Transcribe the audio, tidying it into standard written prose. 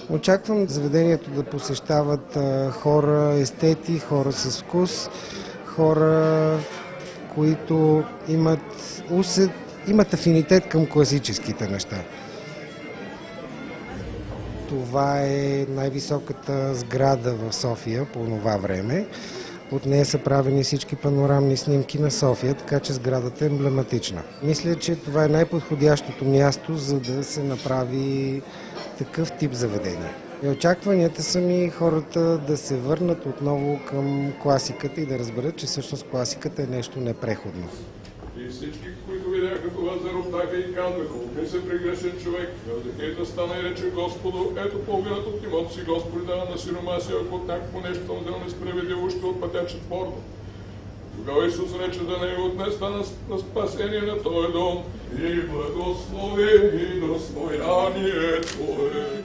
Очаквам заведението да посещават хора естети, хора с вкус, хора, които имат афинитет към класическите неща. Това е най-високата сграда в София по това време. От нея са правени всички панорамни снимки на София, така че сградата е емблематична. Мисля, че това е най-подходящото място, за да се направи такъв тип заведение. И очакванията са ми хората да се върнат отново към класиката и да разберат, че всъщност класиката е нещо непреходно. И всички, които видяха това, зароптаха и казаха: „Опи се прегрешен човек, Хезекейта стана и рече Господу: ето половината от имото си Господи дава на сирома си, ако от някакво нещо съм взел несправедливо, ще отплатя четворно.“ Тогава Исус рече за него: „Отнеста на спасение на този дом и благослови и достояние Твое.“